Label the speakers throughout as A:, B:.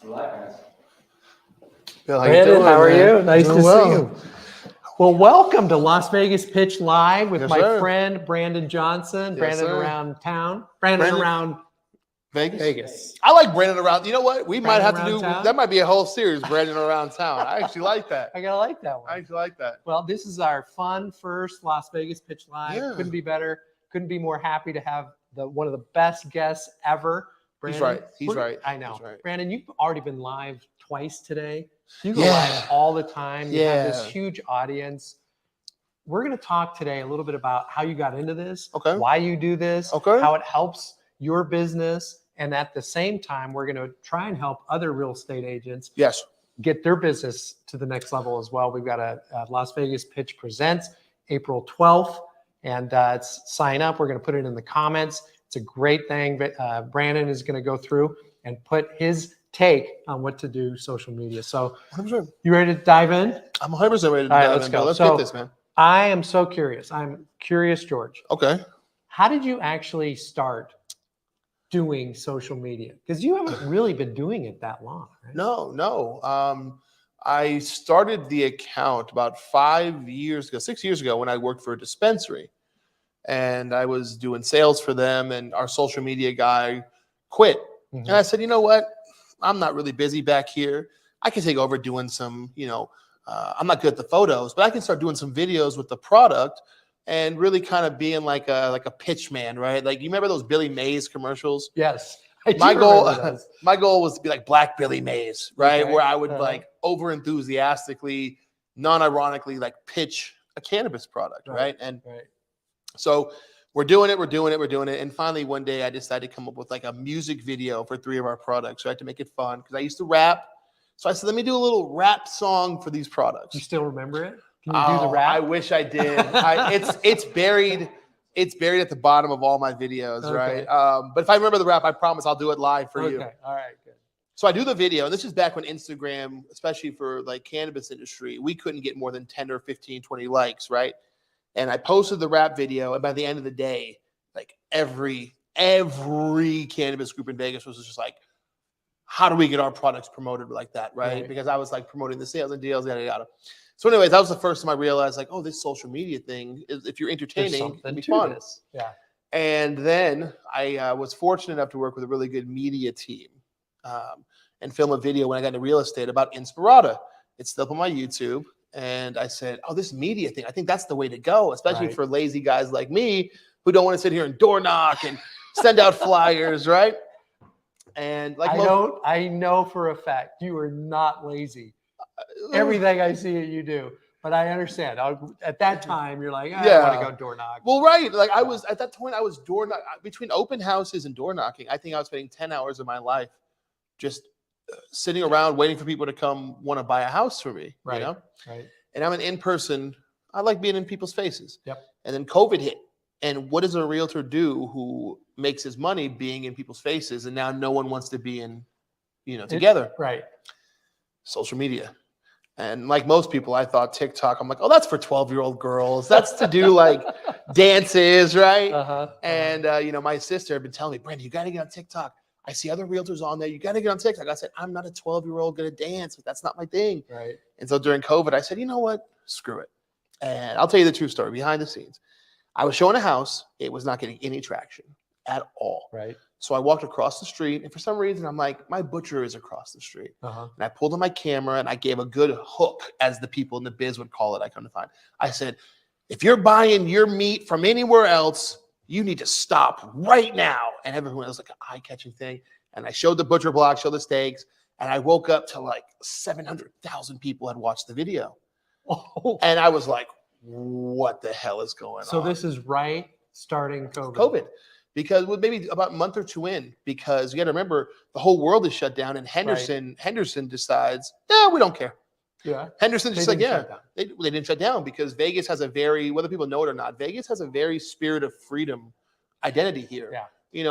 A: Bill,
B: Brandon, how are you? Nice to
A: well.
B: see you. Well, welcome to Las Vegas Pitch Live with
A: Yes,
B: my
A: sir.
B: friend Brandon Johnson.
A: Yes,
B: Brandon
A: sir.
B: around town. Brandon around Vegas.
A: I like Brandon around. You know what? We might
B: Brandon
A: have to do
B: around town?
A: that. Might be a whole series, Brandon around town. I actually like that.
B: I gotta like that one.
A: I actually like that.
B: Well, this is our fun first Las Vegas Pitch Live.
A: Yeah.
B: Couldn't be better. Couldn't be more happy to have one of the best guests ever.
A: He's
B: Brandon,
A: right. He's right.
B: I know.
A: He's right.
B: Brandon, you've already been live twice today. You go
A: Yeah.
B: live all the time. You have this
A: Yeah.
B: huge audience. We're going to talk today a little bit about how you got into this,
A: Okay.
B: why you do this,
A: Okay.
B: how it helps your business. And at the same time, we're going to try and help other real estate agents
A: Yes.
B: get their business to the next level as well. We've got a Las Vegas Pitch Presents April 12th, and it's sign up. We're going to put it in the comments. It's a great thing. But Brandon is going to go through and put his take on what to do social media. So
A: 100%.
B: you ready to dive in?
A: I'm 100% ready to
B: All right,
A: dive
B: let's
A: in,
B: go.
A: Bill. Let's
B: So-
A: get this, man.
B: I am so curious. I'm curious, George.
A: Okay.
B: How did you actually start doing social media? Because you haven't really been doing it that long, right?
A: No. I started the account about 6 years ago when I worked for a dispensary. And I was doing sales for them, and our social media guy quit.
B: Mhm.
A: And I said, you know what? I'm not really busy back here. I can take over doing some, I'm not good at the photos, but I can start doing some videos with the product and really kind of being like a pitch man, right? Like, you remember those Billy Mays commercials?
B: Yes. I do
A: My
B: remember those.
A: goal was to be like Black Billy Mays, right?
B: Okay.
A: Where I would
B: Uh-huh.
A: like over enthusiastically, non-ironically, like pitch a cannabis product, right? And
B: Right.
A: so we're doing it. And finally, one day I decided to come up with like a music video for 3 of our products. So I had to make it fun because I used to rap. So I said, let me do a little rap song for these products.
B: You still remember it? Can you do the
A: Oh,
B: rap?
A: I wish I did. It's buried. It's buried at the bottom of all my videos,
B: Okay.
A: right? But if I remember the rap, I promise I'll do it live for you.
B: Okay. All right. Good.
A: So I do the video, and this is back when Instagram, especially for like cannabis industry, we couldn't get more than 10 or 15, 20 likes, right? And I posted the rap video, and by the end of the day, like every cannabis group in Vegas was just like, how do we get our products promoted like that, right? Because I was like promoting the sales and deals, yada yada. So, anyways, that was the first time I realized, like, oh, this social media thing is, if you're
B: There's
A: entertaining, it
B: something
A: can be
B: to
A: fun.
B: this. Yeah.
A: And then I was fortunate enough to work with a really good media team and film a video when I got into real estate about Inspirata. It's still up on my YouTube. And I said, oh, this media thing, I think that's the way to go, especially
B: Right.
A: for lazy guys like me who don't want to sit here and door knock and send out flyers, right? And like
B: I know for a fact you are not lazy. Everything I see you do. But I understand. At that time, you're like, I want to go door knock.
A: Well, right. Like I was at that point, I was door knock between open houses and door knocking. I think I was spending 10 hours of my life just sitting around waiting for people to come want to buy a house for me.
B: Right.
A: You know?
B: Right.
A: And I'm an in-person. I like being in people's faces.
B: Yep.
A: And then COVID hit. And what does a realtor do who makes his money being in people's faces? And now no one wants to be in, together.
B: Right.
A: Social media. And like most people, I thought TikTok, I'm like, oh, that's for 12-year-old girls. That's to do like dances, right?
B: Uh-huh.
A: And, my sister had been telling me, Brandon, you got to get on TikTok. I see other realtors on there. You got to get on TikTok. I said, I'm not a 12-year-old going to dance. That's not my thing.
B: Right.
A: And so during COVID, I said, you know what? Screw it. And I'll tell you the true story behind the scenes. I was showing a house. It was not getting any traction at all.
B: Right.
A: So I walked across the street, and for some reason, I'm like, my butcher is across the street.
B: Uh-huh.
A: And I pulled on my camera, and I gave a good hook, as the people in the biz would call it, I come to find. I said, if you're buying your meat from anywhere else, you need to stop right now. And everyone was like an eye-catching thing. And I showed the butcher block, showed the steaks, and I woke up to like 700,000 people had watched the video.
B: Oh.
A: And I was like, what the hell is going on?
B: So this is right starting COVID.
A: COVID. Because maybe about a month or two in, because you got to remember the whole world is shut down, and Henderson decides, yeah, we don't care.
B: Yeah.
A: Henderson just like, yeah,
B: shut down.
A: they didn't shut down because Vegas has a very, whether people know it or not, Vegas has a very spirit of freedom identity here.
B: Yeah.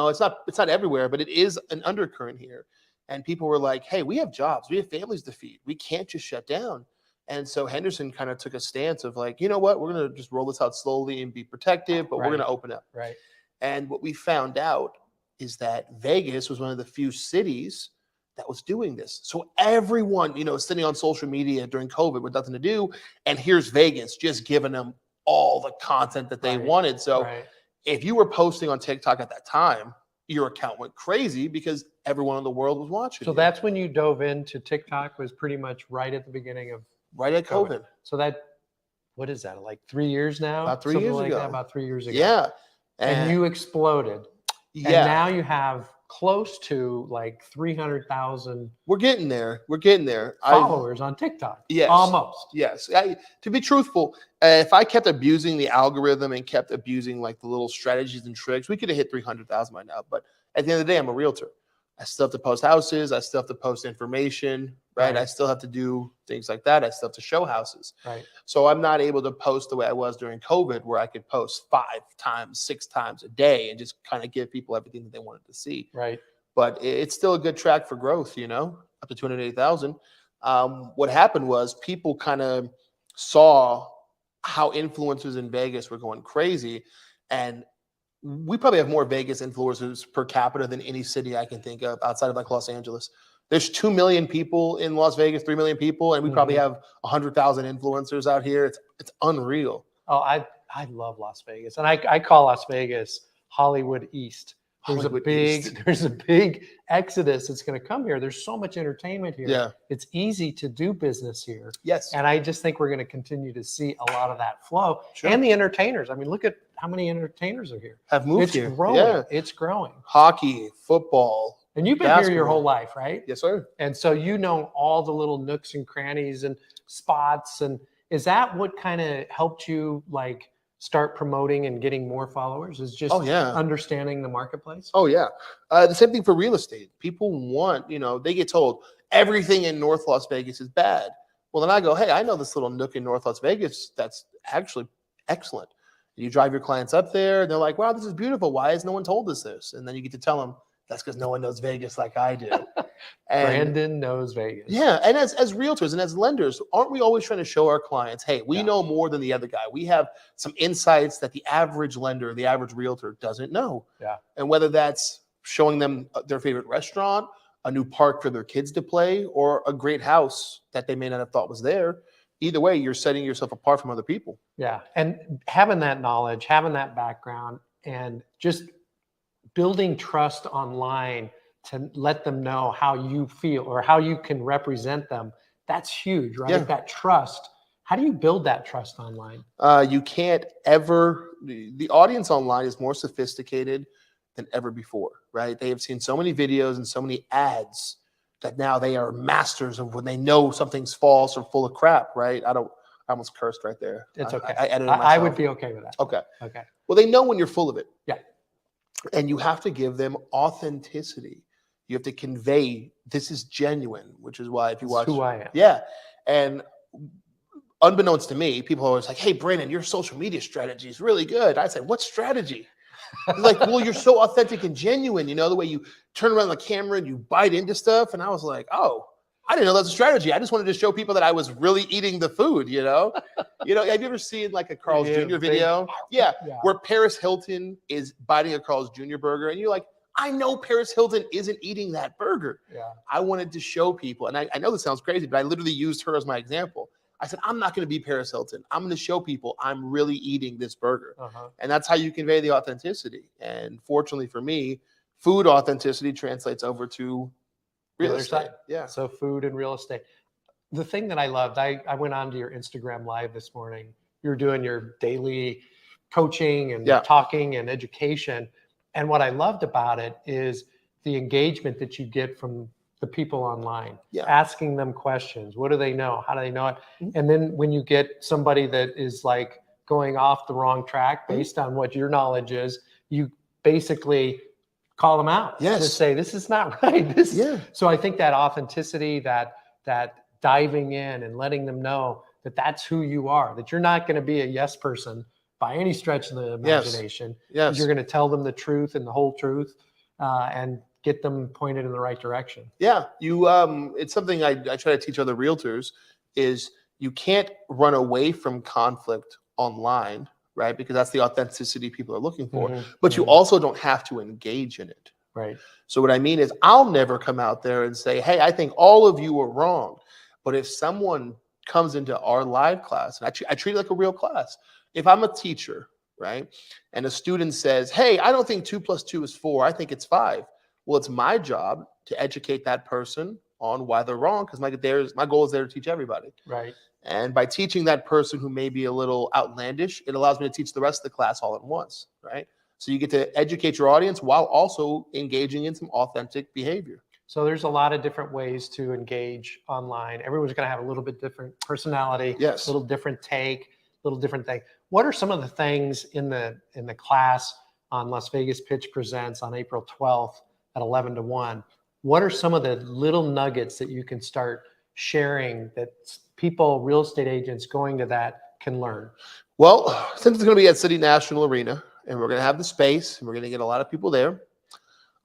A: It's not everywhere, but it is an undercurrent here. And people were like, hey, we have jobs, we have families to feed, we can't just shut down. And so Henderson kind of took a stance of like, you know what, we're going to just roll this out slowly and be protective, but we're going to open up.
B: Right.
A: And what we found out is that Vegas was one of the few cities that was doing this. So everyone, sitting on social media during COVID with nothing to do, and here's Vegas just giving them all the content that they wanted. So if you were posting on TikTok at that time, your account went crazy because everyone in the world was watching.
B: So that's when you dove into TikTok, was pretty much right at the beginning of
A: COVID.
B: So what is that, like 3 years now?
A: About 3 years ago.
B: About 3 years ago.
A: Yeah.
B: And you exploded.
A: Yeah.
B: And now you have close to like 300,000.
A: We're getting there.
B: Followers on TikTok.
A: Yes.
B: Almost.
A: Yes. To be truthful, if I kept abusing the algorithm and kept abusing like the little strategies and tricks, we could have hit 300,000 by now. But at the end of the day, I'm a realtor. I still have to post houses. I still have to post information, right? I still have to do things like that. I still have to show houses.
B: Right.
A: So I'm not able to post the way I was during COVID, where I could post 5 times, 6 times a day and just kind of give people everything that they wanted to see.
B: Right.
A: But it's still a good track for growth, up to 280,000. What happened was people kind of saw how influencers in Vegas were going crazy, and we probably have more Vegas influencers per capita than any city I can think of outside of like Los Angeles. There's 2 million people in Las Vegas, 3 million people, and we probably have 100,000 influencers out here. It's unreal.
B: Oh, I love Las Vegas, and I call Las Vegas Hollywood East. There's a big exodus that's going to come here. There's so much entertainment here.
A: Yeah.
B: It's easy to do business here.
A: Yes.
B: And I just think we're going to continue to see a lot of that flow.
A: Sure.
B: And the entertainers. I mean, look at how many entertainers are here.
A: Have moved here.
B: It's growing.
A: Yeah.
B: It's growing.
A: Hockey, football.
B: And you've been here your whole life, right?
A: Yes, sir.
B: And so you know all the little nooks and crannies and spots. And is that what kind of helped you like start promoting and getting more followers, is just understanding the marketplace?
A: Oh, yeah. The same thing for real estate. People want, they get told everything in North Las Vegas is bad. Well, then I go, hey, I know this little nook in North Las Vegas that's actually excellent. You drive your clients up there, and they're like, wow, this is beautiful. Why has no one told us this? And then you get to tell them, that's because no one knows Vegas like I do. And
B: Brandon knows Vegas.
A: Yeah. And as realtors and as lenders, aren't we always trying to show our clients, hey, we know more than the other guy. We have some insights that the average lender, the average realtor doesn't know.
B: Yeah.
A: And whether that's showing them their favorite restaurant, a new park for their kids to play, or a great house that they may not have thought was there, either way, you're setting yourself apart from other people.
B: Yeah. And having that knowledge, having that background, and just building trust online to let them know how you feel or how you can represent them. That's huge, right?
A: Yeah.
B: That trust. How do you build that trust online?
A: You can't ever, the audience online is more sophisticated than ever before, right? They have seen so many videos and so many ads that now they are masters of when they know something's false or full of crap, right? I almost cursed right there.
B: It's okay.
A: I edited myself.
B: I would be okay with that.
A: Okay.
B: Okay.
A: Well, they know when you're full of it.
B: Yeah.
A: And you have to give them authenticity. You have to convey this is genuine, which is why if you watch
B: who I am.
A: Yeah. And unbeknownst to me, people are always like, hey, Brandon, your social media strategy is really good. I said, what strategy? He's like, well, you're so authentic and genuine, the way you turn around the camera and you bite into stuff. And I was like, oh, I didn't know that's a strategy. I just wanted to show people that I was really eating the food, have you ever seen like a Carl's Jr. video? Yeah, where Paris Hilton is biting a Carl's Jr. burger, and you're like, I know Paris Hilton isn't eating that burger.
B: Yeah. I
A: wanted to show people, and I know this sounds crazy, but I literally used her as my example. I said, I'm not going to be Paris Hilton. I'm going to show people I'm really eating this burger. And that's how you convey the authenticity. And fortunately for me, food authenticity translates over to real estate. Yeah.
B: So food and real estate. The thing that I loved, I went on to your Instagram live this morning. You're doing your daily coaching and talking and education. And what I loved about it is the engagement that you get from the people online, asking them questions. What do they know? How do they know it? And then when you get somebody that is like going off the wrong track based on what your knowledge is, you basically call them out.
A: Yes.
B: To say, this is not right. So I think that authenticity, that diving in and letting them know that that's who you are, that you're not going to be a yes person by any stretch of the imagination.
A: Yes.
B: You're going to tell them the truth and the whole truth, and get them pointed in the right direction.
A: Yeah. It's something I try to teach other realtors is you can't run away from conflict online, right? Because that's the authenticity people are looking for. But you also don't have to engage in it,
B: Right.
A: So what I mean is I'll never come out there and say, hey, I think all of you are wrong. But if someone comes into our live class, and I treat it like a real class. If I'm a teacher, right, and a student says, hey, I don't think 2 + 2 is 4. I think it's 5. Well, it's my job to educate that person on why they're wrong, because my goal is there to teach everybody.
B: Right.
A: And by teaching that person who may be a little outlandish, it allows me to teach the rest of the class all at once, right? So you get to educate your audience while also engaging in some authentic behavior.
B: So there's a lot of different ways to engage online. Everyone's going to have a little bit different personality,
A: Yes.
B: a little different take, a little different thing. What are some of the things in the class on Las Vegas Pitch Presents on April 12th at 11 to 1? What are some of the little nuggets that you can start sharing that people, real estate agents going to that can learn?
A: Well, since it's going to be at City National Arena and we're going to have the space and we're going to get a lot of people there,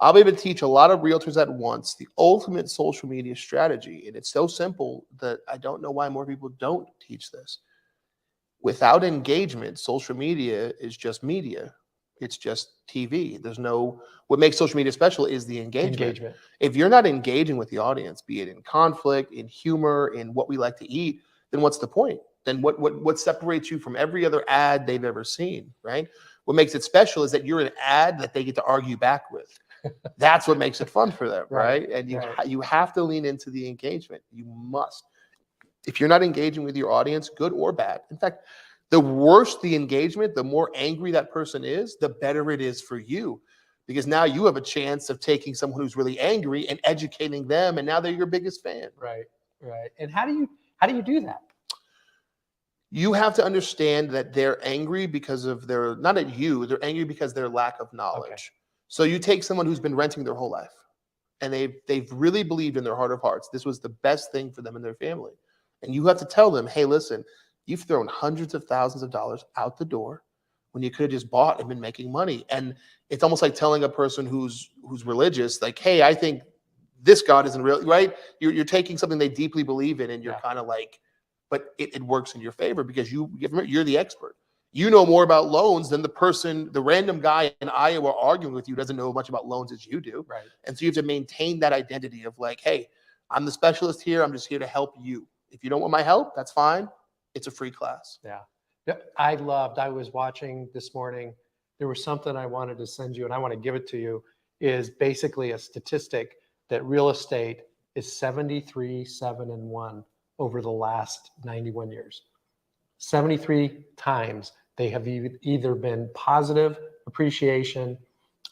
A: I'll be able to teach a lot of realtors at once the ultimate social media strategy. And it's so simple that I don't know why more people don't teach this. Without engagement, social media is just media. It's just TV. What makes social media special is the engagement. If you're not engaging with the audience, be it in conflict, in humor, in what we like to eat, then what's the point? Then what separates you from every other ad they've ever seen, right? What makes it special is that you're an ad that they get to argue back with. That's what makes it fun for them, right? And you have to lean into the engagement. You must. If you're not engaging with your audience, good or bad. In fact, the worse the engagement, the more angry that person is, the better it is for you. Because now you have a chance of taking someone who's really angry and educating them, and now they're your biggest fan.
B: Right. And how do you do that?
A: You have to understand that they're angry because of not at you, they're angry because of their lack of knowledge. Okay. So you take someone who's been renting their whole life, and they've really believed in their heart of hearts this was the best thing for them and their family. And you have to tell them, hey, listen, you've thrown hundreds of thousands of dollars out the door when you could have just bought and been making money. And it's almost like telling a person who's religious, like, hey, I think this God isn't real, right? You're taking something they deeply believe in, and you're kind of like, but it works in your favor because you're the expert. You know more about loans than the random guy in Iowa arguing with you doesn't know much about loans as you do.
B: Right.
A: And so you have to maintain that identity of like, hey, I'm the specialist here. I'm just here to help you. If you don't want my help, that's fine. It's a free class.
B: Yeah. I was watching this morning. There was something I wanted to send you, and I want to give it to you, is basically a statistic that real estate is 73-7-1 over the last 91 years. 73 times they have either been positive appreciation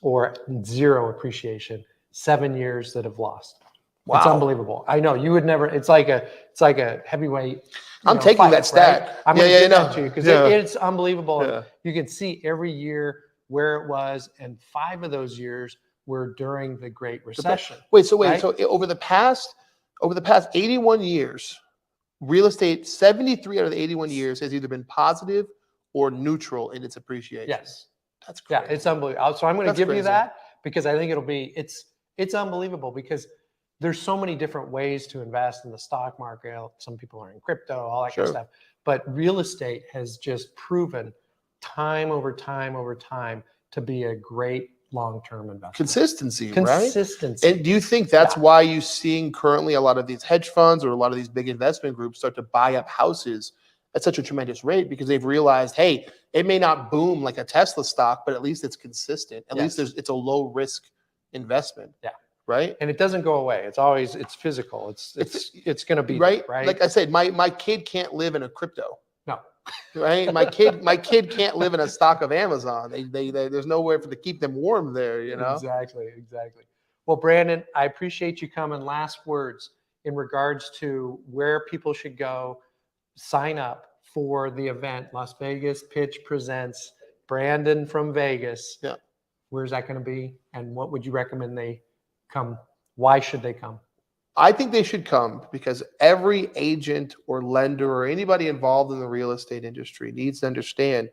B: or zero appreciation. 7 years that have lost. Wow. It's unbelievable. I know you would never. It's like a heavyweight.
A: I'm taking fight, that stat.
B: Right? I'm going to give that to you because it's unbelievable. Yeah. You can see every year where it was, and 5 of those years were during the Great Recession.
A: So over the past 81 years, real estate 73 out of the 81 years has either been positive or neutral in its appreciation.
B: Yes,
A: that's crazy.
B: Yeah, it's unbelievable. So I'm going to give you that because I think it's unbelievable because there's so many different ways to invest in the stock market. Some people are in crypto, all that kind of stuff. But real estate has just proven time over time over time to be a great long-term investment.
A: Consistency, right?
B: Consistency.
A: And do you think that's why you're seeing currently a lot of these hedge funds or a lot of these big investment groups start to buy up houses at such a tremendous rate because they've realized, hey, it may not boom like a Tesla stock, but at least it's consistent. At least it's a low risk investment.
B: Yeah.
A: Right.
B: And it doesn't go away. It's physical. It's going to be
A: right.
B: Right.
A: Like I said, my kid can't live in a crypto.
B: No.
A: Right. My kid can't live in a stock of Amazon. There's nowhere to keep them warm there. You know.
B: Exactly. Well, Brandon, I appreciate you coming. Last words in regards to where people should go, sign up for the event. Las Vegas Pitch Presents. Brandon from Vegas.
A: Yeah.
B: Where's that going to be? And what would you recommend they come? Why should they come?
A: I think they should come because every agent or lender or anybody involved in the real estate industry needs to understand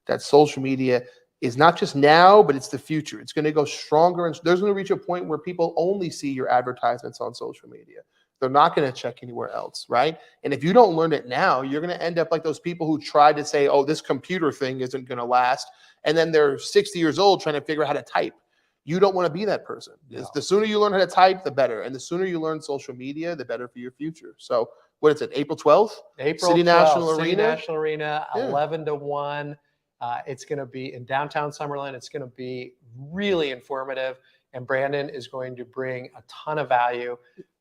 A: that social media is not just now, but it's the future. It's going to go stronger, and there's going to reach a point where people only see your advertisements on social media. They're not going to check anywhere else, right? And if you don't learn it now, you're going to end up like those people who tried to say, oh, this computer thing isn't going to last. And then they're 60 years old trying to figure out how to type. You don't want to be that person.
B: No.
A: The sooner you learn how to type, the better. And the sooner you learn social media, the better for your future. So what is it, April 12th?
B: April
A: City
B: 12th,
A: National
B: City
A: Arena?
B: National Arena,
A: Yeah.
B: 11 to 1. It's going to be in downtown Summerlin. It's going to be really informative. And Brandon is going to bring a ton of value.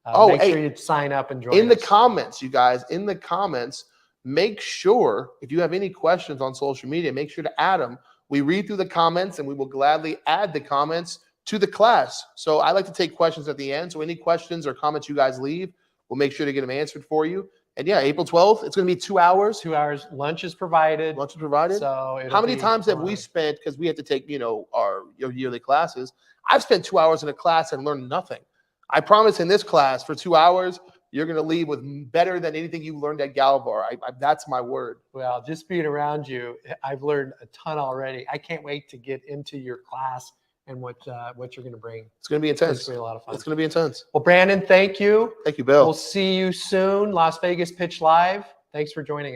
B: Make sure you sign up and join
A: in the
B: us.
A: comments, you guys, in the comments, make sure if you have any questions on social media, make sure to add them. We read through the comments and we will gladly add the comments to the class. So I like to take questions at the end. So any questions or comments you guys leave, we'll make sure to get them answered for you. And yeah, April 12th, it's going to be 2 hours.
B: 2 hours. Lunch is provided.
A: Lunch is provided.
B: So
A: how many times have we spent, because we have to take, our yearly classes. I've spent 2 hours in a class and learned nothing. I promise in this class for 2 hours, you're going to leave with better than anything you learned at Galvar. That's my word.
B: Well, just being around you, I've learned a ton already. I can't wait to get into your class and what you're going to bring.
A: It's going to be intense.
B: It's going to be a lot of fun.
A: It's going to be intense.
B: Well, Brandon, thank you.
A: Thank you, Bill.
B: We'll see you soon. Las Vegas Pitch Live. Thanks for joining us.